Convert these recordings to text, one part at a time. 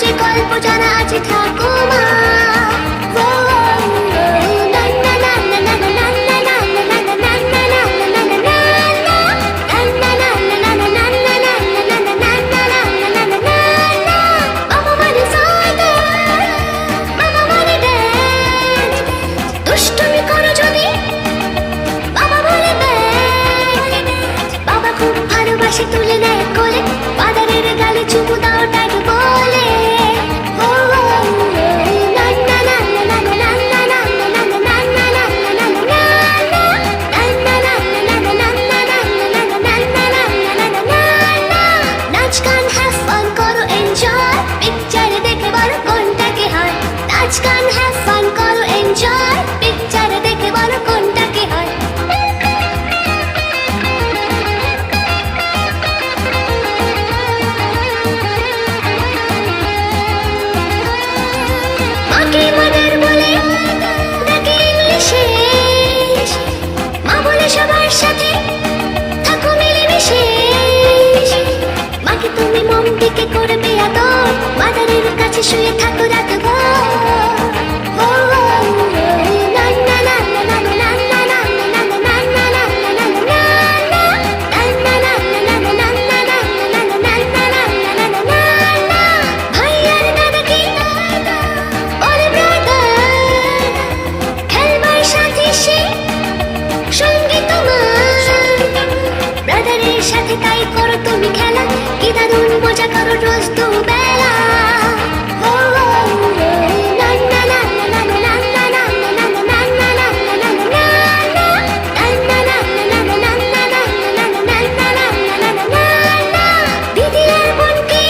যে গল্প জানা আছে ঠাকুমা। দুষ্টুমি করো যদি বাবা বলে দেয়, বাবা খুব ভালোবাসে তুলে নেয় কোলে, বাজারের গালে চুমু দাও টাইট বলে। নাচ গান হ্যাভ ফান করো এনজয়, পিকচার দেখে বলো কোনটাকে হয়। নাচ গান হ্যাভ ফান করো এনজয়, পিকচার দেখে বলো কোনটাকে হয়। মাকে মাদার বলে ডাকে ইংলিশে, মা বলে সবার সাথে থাকো মিলেমিশে। মাকে তুমি মন থেকে করবে আদর, মাদারের কাছে শুয়ে থাকো রাতভর। ভাইয়ার দাদাকে বলে ব্রাদার, খেলবার সাথে সে সঙ্গী তোমার। ব্রাদারের সাথে তাই করো তুমি খেলা, কি দারুণ মজা করো রোজ দুবেলা। দিদি আর বোনকে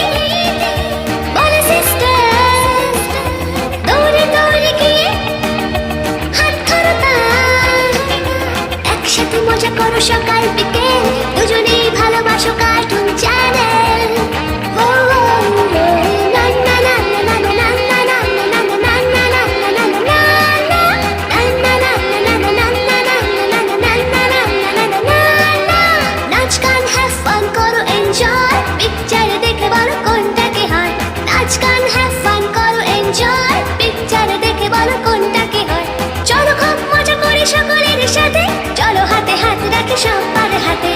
বলে সিস্টার, দৌড়ে দৌড়ে গিয়ে হাত ধরো তার। একসাথে মজা করো সকাল বিকেল, দুজনেই ভালোবাসো কার্টুন চ্যানেল। নাচ গান হ্যাভ ফান করো এনজয়, পিকচার দেখে বলো কোনটাকে হয়। নাচ গান হ্যাভ ফান করো এনজয়, পিকচার দেখে বলো কোনটাকে হয়। চলো খুব মজা করি সকলের সাথে, চলো হাতে হাত রাখি সবার হাতে।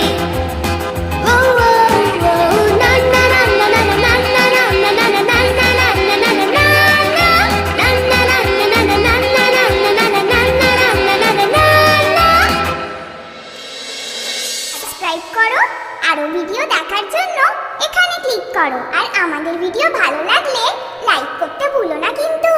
সাবস্ক্রাইব করো, আরো ভিডিও দেখার জন্য এখানে ক্লিক করো। আর আমাদের ভিডিও ভালো লাগলে লাইক করতে ভুলো না কিন্তু।